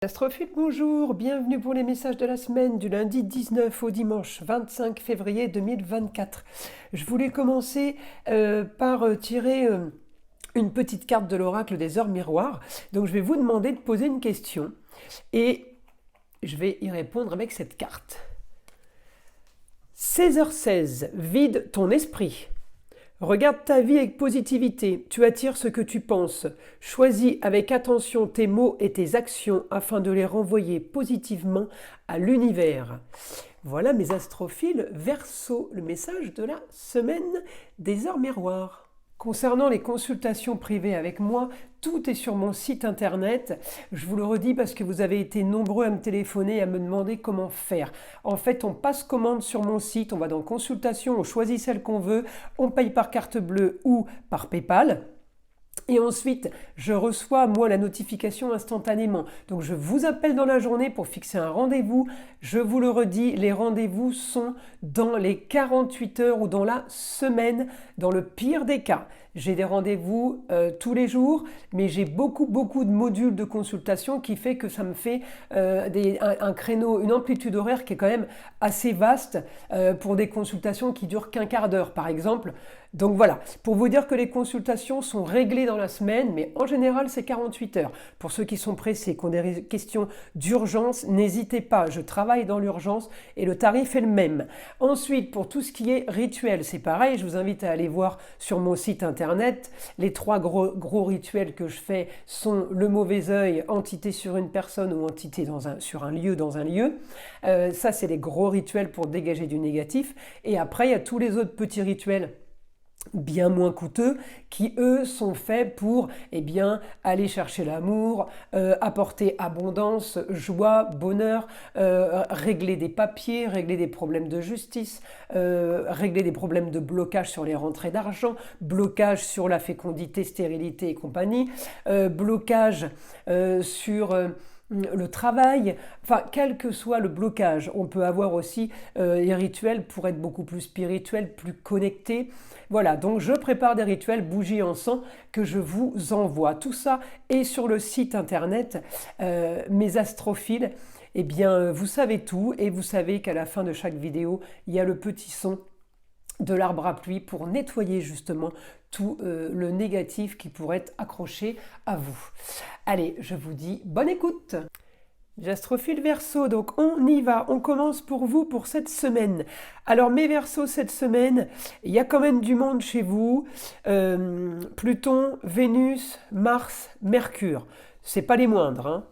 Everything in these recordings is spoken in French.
Astrophile, bonjour, bienvenue pour les messages de la semaine du lundi 19 au dimanche 25 février 2024. Je voulais commencer par tirer une petite carte de l'oracle des heures miroirs. Donc je vais vous demander de poser une question et je vais y répondre avec cette carte. 16h16, vide ton esprit. Regarde ta vie avec positivité, tu attires ce que tu penses. Choisis avec attention tes mots et tes actions afin de les renvoyer positivement à l'univers. Voilà mes astrophiles, Verseau, le message de la semaine des heures miroirs. Concernant les consultations privées avec moi, tout est sur mon site internet. Je vous le redis parce que vous avez été nombreux à me téléphoner et à me demander comment faire. En fait, on passe commande sur mon site, on va dans consultation, on choisit celle qu'on veut, on paye par carte bleue ou par PayPal. Et ensuite, je reçois, moi, la notification instantanément. Donc, je vous appelle dans la journée pour fixer un rendez-vous. Je vous le redis, les rendez-vous sont dans les 48 heures ou dans la semaine, dans le pire des cas. J'ai des rendez-vous tous les jours, mais j'ai beaucoup de modules de consultation qui fait que ça me fait un créneau, une amplitude horaire qui est quand même assez vaste pour des consultations qui durent qu'un quart d'heure, par exemple. Donc voilà, pour vous dire que les consultations sont réglées dans la semaine, mais en général c'est 48 heures. Pour ceux qui sont pressés, qui ont des questions d'urgence, n'hésitez pas, je travaille dans l'urgence et le tarif est le même. Ensuite, pour tout ce qui est rituel, c'est pareil, je vous invite à aller voir sur mon site internet. Les trois gros rituels que je fais sont le mauvais œil, entité sur une personne ou entité sur un lieu dans un lieu. Ça, c'est les gros rituels pour dégager du négatif. Et après, il y a tous les autres petits rituels bien moins coûteux, qui eux sont faits pour aller chercher l'amour, apporter abondance, joie, bonheur, régler des papiers, régler des problèmes de justice, régler des problèmes de blocage sur les rentrées d'argent, blocage sur la fécondité, stérilité et compagnie, blocage sur le travail, enfin quel que soit le blocage, on peut avoir aussi des rituels pour être beaucoup plus spirituel, plus connecté. Voilà, donc je prépare des rituels bougies en sang que je vous envoie. Tout ça est sur le site internet, mes astrophiles. Eh bien, vous savez tout et vous savez qu'à la fin de chaque vidéo, il y a le petit son de l'arbre à pluie pour nettoyer justement tout le négatif qui pourrait être accroché à vous. Allez, je vous dis bonne écoute. J'astrophile Verseau, donc on y va, on commence pour vous pour cette semaine. Alors mes Verseaux, cette semaine, il y a quand même du monde chez vous. Pluton, Vénus, Mars, Mercure. C'est pas les moindres, hein.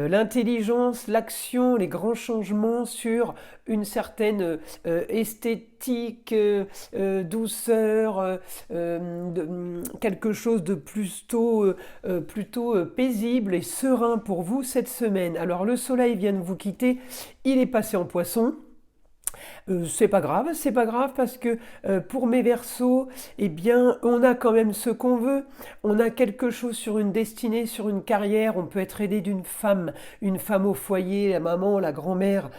L'intelligence, l'action, les grands changements sur une certaine esthétique, douceur, quelque chose de plutôt paisible et serein pour vous cette semaine. Alors le soleil vient de vous quitter, il est passé en Poisson. C'est pas grave parce que pour mes Verseaux, eh bien, on a quand même ce qu'on veut. On a quelque chose sur une destinée, sur une carrière. On peut être aidé d'une femme, une femme au foyer, la maman, la grand-mère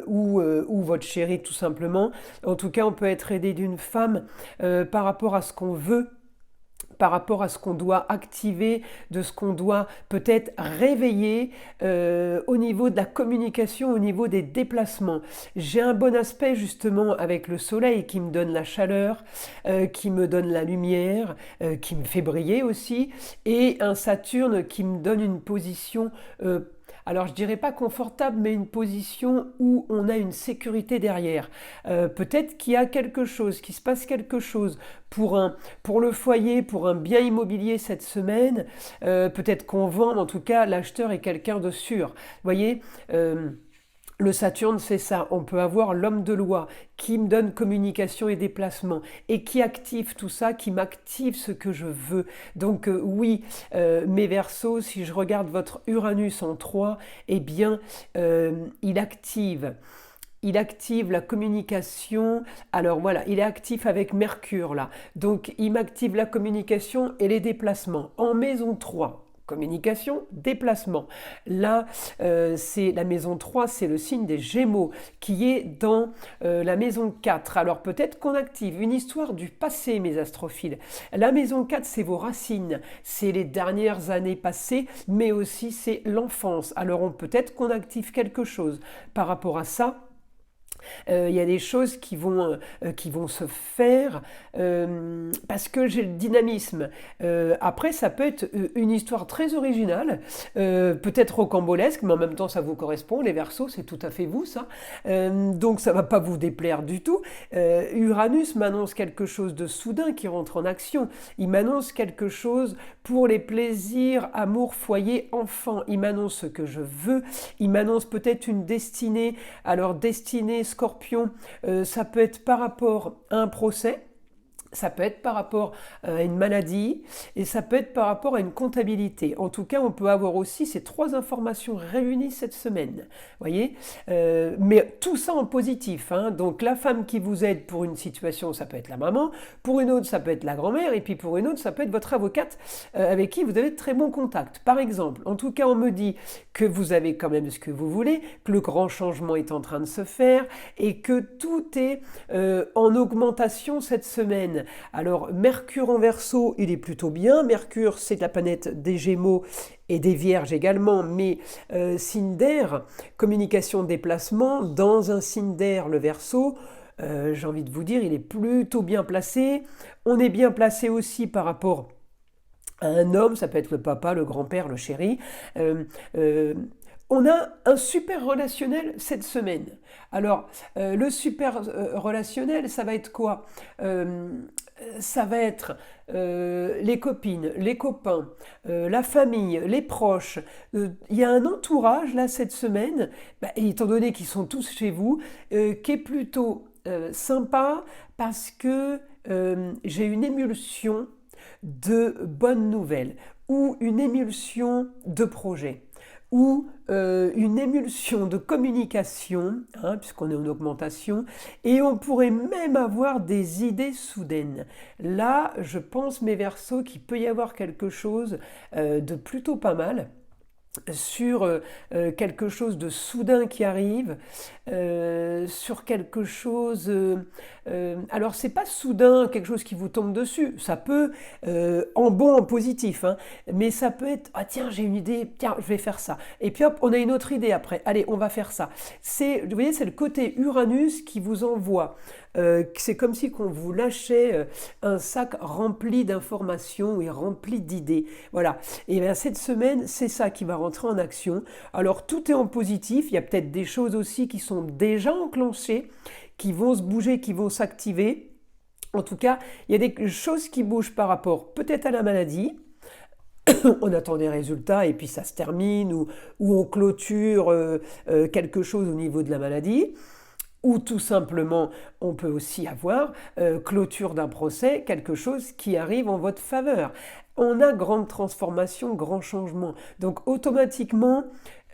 ou votre chérie tout simplement. En tout cas, on peut être aidé d'une femme par rapport à ce qu'on veut, par rapport à ce qu'on doit activer, de ce qu'on doit peut-être réveiller au niveau de la communication, au niveau des déplacements. J'ai un bon aspect justement avec le soleil qui me donne la chaleur, qui me donne la lumière, qui me fait briller aussi, et un Saturne qui me donne une position alors je dirais pas confortable, mais une position où on a une sécurité derrière. Peut-être qu'il y a quelque chose, qu'il se passe quelque chose pour le foyer, pour un bien immobilier cette semaine. Peut-être qu'on vend, mais en tout cas l'acheteur est quelqu'un de sûr. Vous voyez le Saturne, c'est ça. On peut avoir l'homme de loi qui me donne communication et déplacement et qui active tout ça, qui m'active ce que je veux. Donc oui, mes Verseaux, si je regarde votre Uranus en 3, eh bien, il active la communication. Alors voilà, il est actif avec Mercure là. Donc il m'active la communication et les déplacements en maison 3. communication, déplacement. Là, c'est la maison 3, c'est le signe des Gémeaux qui est dans la maison 4. Alors peut-être qu'on active une histoire du passé, mes astrophiles. La maison 4, c'est vos racines, c'est les dernières années passées, mais aussi c'est l'enfance. Alors peut-être qu'on active quelque chose par rapport à ça. Il y a des choses qui vont se faire parce que j'ai le dynamisme. Après, ça peut être une histoire très originale, peut-être rocambolesque, mais en même temps, ça vous correspond. Les Verseaux, c'est tout à fait vous, ça. Donc, ça ne va pas vous déplaire du tout. Uranus m'annonce quelque chose de soudain qui rentre en action. Il m'annonce quelque chose pour les plaisirs, amour, foyer, enfant. Il m'annonce ce que je veux. Il m'annonce peut-être une destinée. Alors, destinée, Scorpion, ça peut être par rapport à un procès, ça peut être par rapport à une maladie et ça peut être par rapport à une comptabilité. En tout cas, on peut avoir aussi ces 3 informations réunies cette semaine. Voyez, mais tout ça en positif. Hein. Donc la femme qui vous aide pour une situation, ça peut être la maman. Pour une autre, ça peut être la grand-mère. Et puis pour une autre, ça peut être votre avocate avec qui vous avez de très bons contacts. Par exemple, en tout cas, on me dit que vous avez quand même ce que vous voulez, que le grand changement est en train de se faire et que tout est en augmentation cette semaine. Alors, Mercure en Verseau, il est plutôt bien. Mercure, c'est la planète des Gémeaux et des Vierges également, mais signe d'air, communication, déplacement, dans un signe d'air, le Verseau, j'ai envie de vous dire, il est plutôt bien placé. On est bien placé aussi par rapport à un homme, ça peut être le papa, le grand-père, le chéri. On a un super relationnel cette semaine. Alors, le super relationnel, ça va être quoi ? Ça va être les copines, les copains, la famille, les proches. Il y a un entourage, là, cette semaine, et étant donné qu'ils sont tous chez vous, qui est plutôt sympa parce que j'ai une émulsion de bonnes nouvelles ou une émulsion de projets ou une émulsion de communication, hein, puisqu'on est en augmentation, et on pourrait même avoir des idées soudaines. Là, je pense, mes Verseaux, qu'il peut y avoir quelque chose de plutôt pas mal sur quelque chose de soudain qui arrive, sur quelque chose... alors, c'est pas soudain, quelque chose qui vous tombe dessus. Ça peut, en bon, en positif, hein, mais ça peut être, ah tiens, j'ai une idée, tiens, je vais faire ça. Et puis hop, on a une autre idée après. Allez, on va faire ça. Vous voyez, c'est le côté Uranus qui vous envoie. C'est comme si qu'on vous lâchait un sac rempli d'informations et rempli d'idées. Voilà. Et bien, cette semaine, c'est ça qui va rentrer en action. Alors, tout est en positif. Il y a peut-être des choses aussi qui sont déjà enclenchées, qui vont se bouger, qui vont s'activer. En tout cas, il y a des choses qui bougent par rapport peut-être à la maladie. On attend des résultats et puis ça se termine, ou on clôture quelque chose au niveau de la maladie. Ou tout simplement, on peut aussi avoir clôture d'un procès, quelque chose qui arrive en votre faveur. On a grande transformation, grand changement. Donc automatiquement,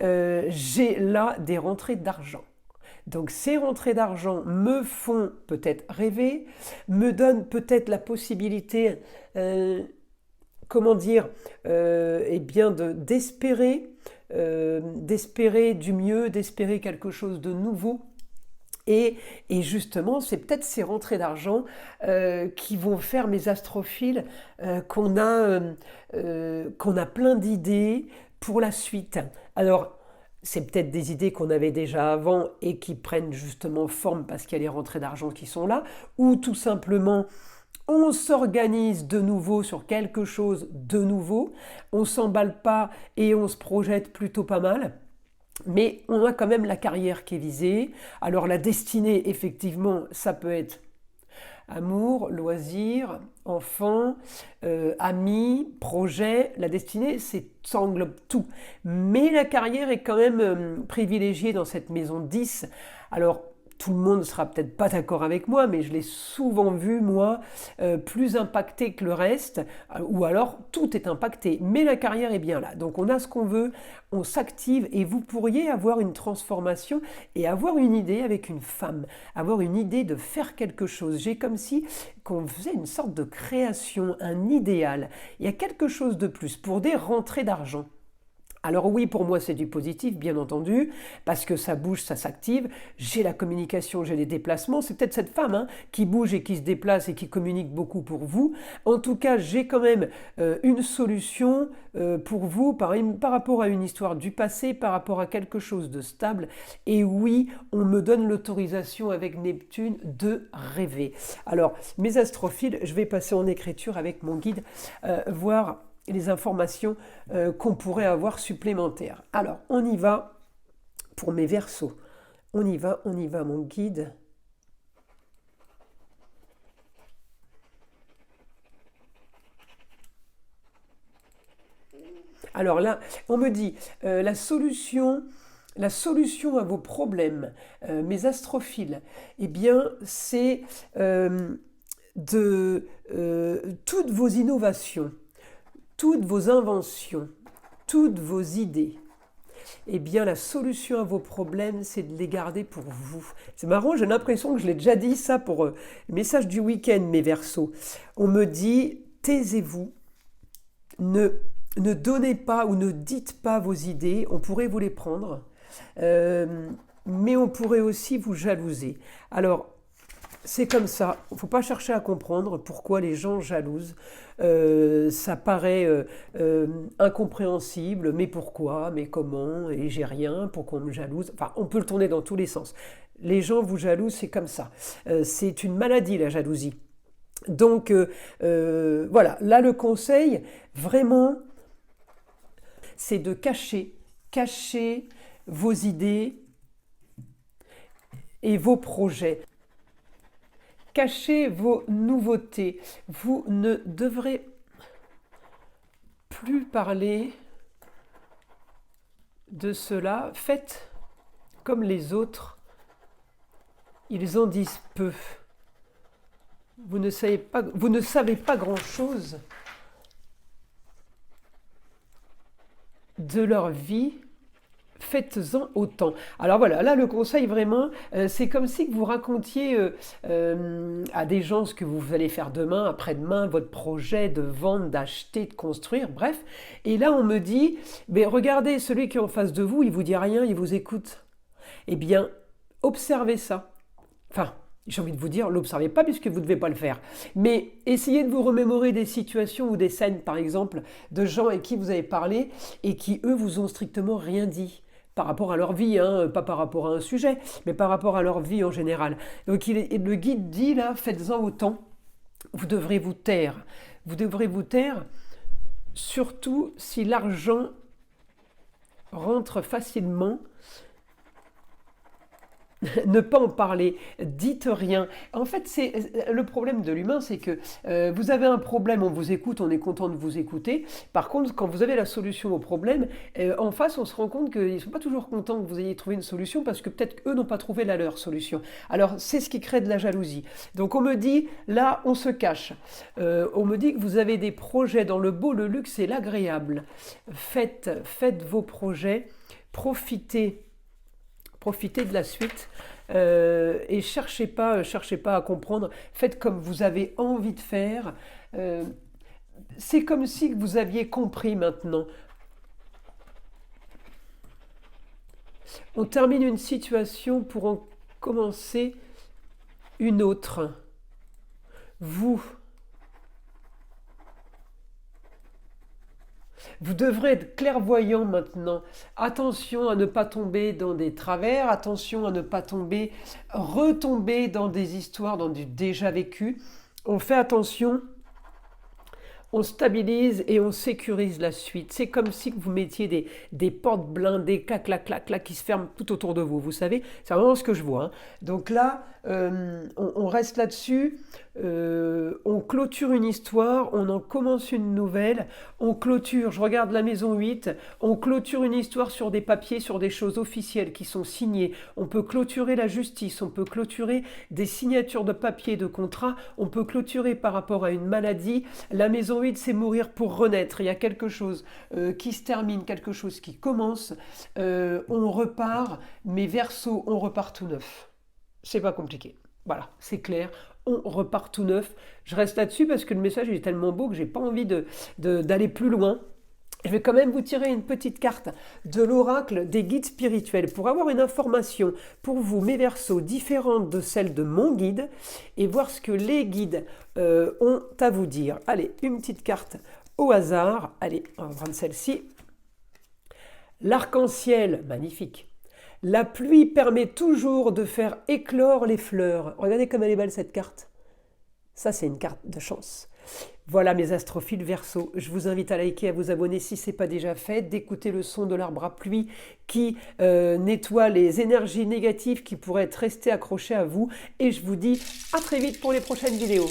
j'ai là des rentrées d'argent. Donc ces rentrées d'argent me font peut-être rêver, me donnent peut-être la possibilité, d'espérer du mieux, d'espérer quelque chose de nouveau. Et justement, c'est peut-être ces rentrées d'argent qui vont faire, mes astrophiles, qu'on a plein d'idées pour la suite. Alors, c'est peut-être des idées qu'on avait déjà avant et qui prennent justement forme parce qu'il y a les rentrées d'argent qui sont là, ou tout simplement, on s'organise de nouveau sur quelque chose de nouveau, on ne s'emballe pas et on se projette plutôt pas mal. Mais on a quand même la carrière qui est visée. Alors la destinée, effectivement, ça peut être amour, loisirs, enfants, amis, projets. La destinée, ça englobe tout. Mais la carrière est quand même privilégiée dans cette maison 10. Alors, tout le monde ne sera peut-être pas d'accord avec moi, mais je l'ai souvent vu, moi, plus impacté que le reste, ou alors tout est impacté, mais la carrière est bien là. Donc on a ce qu'on veut, on s'active et vous pourriez avoir une transformation et avoir une idée avec une femme, avoir une idée de faire quelque chose. J'ai comme si qu'on faisait une sorte de création, un idéal. Il y a quelque chose de plus pour des rentrées d'argent. Alors oui, pour moi, c'est du positif, bien entendu, parce que ça bouge, ça s'active. J'ai la communication, j'ai les déplacements. C'est peut-être cette femme qui bouge et qui se déplace et qui communique beaucoup pour vous. En tout cas, j'ai quand même une solution pour vous par rapport à une histoire du passé, par rapport à quelque chose de stable. Et oui, on me donne l'autorisation avec Neptune de rêver. Alors, mes astrophiles, je vais passer en écriture avec mon guide, voir les informations qu'on pourrait avoir supplémentaires. Alors, on y va pour mes Verseaux. On y va, mon guide. Alors là, on me dit la solution à vos problèmes, mes astrophiles, eh bien, c'est toutes vos innovations, toutes vos inventions, toutes vos idées, eh bien la solution à vos problèmes, c'est de les garder pour vous. C'est marrant, j'ai l'impression que je l'ai déjà dit ça pour le message du week-end, mes Verseaux. On me dit, taisez-vous, ne donnez pas ou ne dites pas vos idées, on pourrait vous les prendre, mais on pourrait aussi vous jalouser. Alors, c'est comme ça, il ne faut pas chercher à comprendre pourquoi les gens jalousent. Ça paraît incompréhensible, mais pourquoi, mais comment, et j'ai rien, pourquoi on me jalouse. Enfin, on peut le tourner dans tous les sens. Les gens vous jalousent, c'est comme ça. C'est une maladie, la jalousie. Donc, voilà, là le conseil, vraiment, c'est de cacher vos idées et vos projets. Cachez vos nouveautés. Vous ne devrez plus parler de cela. Faites comme les autres. Ils en disent peu. Vous ne savez pas grand-chose de leur vie. Faites-en autant. Alors voilà, là le conseil vraiment, c'est comme si vous racontiez à des gens ce que vous allez faire demain, après-demain, votre projet de vendre, d'acheter, de construire, bref. Et là on me dit, mais regardez, celui qui est en face de vous, il vous dit rien, il vous écoute. Eh bien, observez ça. Enfin, j'ai envie de vous dire, l'observez pas puisque vous ne devez pas le faire. Mais essayez de vous remémorer des situations ou des scènes, par exemple, de gens avec qui vous avez parlé et qui, eux, vous ont strictement rien dit. Par rapport à leur vie, pas par rapport à un sujet, mais par rapport à leur vie en général. Donc le guide dit là, faites-en autant, vous devrez vous taire. Vous devrez vous taire, surtout si l'argent rentre facilement. Ne pas en parler, dites rien. En fait, c'est le problème de l'humain, c'est que vous avez un problème, on vous écoute, on est content de vous écouter. Par contre, quand vous avez la solution au problème, en face, on se rend compte qu'ils ne sont pas toujours contents que vous ayez trouvé une solution parce que peut-être qu'eux n'ont pas trouvé leur solution. Alors, c'est ce qui crée de la jalousie. Donc, on me dit, là, on se cache. On me dit que vous avez des projets dans le beau, le luxe et l'agréable. Faites vos projets, profitez de la suite et cherchez pas à comprendre. Faites comme vous avez envie de faire. C'est comme si vous aviez compris maintenant. On termine une situation pour en commencer une autre. Vous devrez être clairvoyant maintenant. Attention à ne pas tomber dans des travers, attention à ne pas retomber dans des histoires, dans du déjà vécu. On fait attention On stabilise et on sécurise la suite. C'est comme si vous mettiez des portes blindées, clac, clac, clac, clac, qui se ferment tout autour de vous. Vous savez, c'est vraiment ce que je vois, hein. Donc là, on reste là-dessus. On clôture une histoire, on en commence une nouvelle. On clôture, je regarde la maison 8, on clôture une histoire sur des papiers, sur des choses officielles qui sont signées. On peut clôturer la justice, on peut clôturer des signatures de papiers, de contrats. On peut clôturer par rapport à une maladie. La maison 8, c'est mourir pour renaître. Il y a quelque chose qui se termine, quelque chose qui commence. On repart, mais Verseau, on repart tout neuf. C'est pas compliqué. Voilà, c'est clair. On repart tout neuf. Je reste là-dessus parce que le message est tellement beau que j'ai pas envie d'aller plus loin. Je vais quand même vous tirer une petite carte de l'oracle des guides spirituels pour avoir une information pour vous, mes Verseaux, différente de celle de mon guide et voir ce que les guides ont à vous dire. Allez, une petite carte au hasard. Allez, on va prendre celle-ci. L'arc-en-ciel, magnifique. La pluie permet toujours de faire éclore les fleurs. Regardez comme elle est belle cette carte. Ça, c'est une carte de chance. Voilà mes astrophiles Verseau, je vous invite à liker, à vous abonner si ce n'est pas déjà fait, d'écouter le son de l'arbre à pluie qui nettoie les énergies négatives qui pourraient être restées accrochées à vous. Et je vous dis à très vite pour les prochaines vidéos.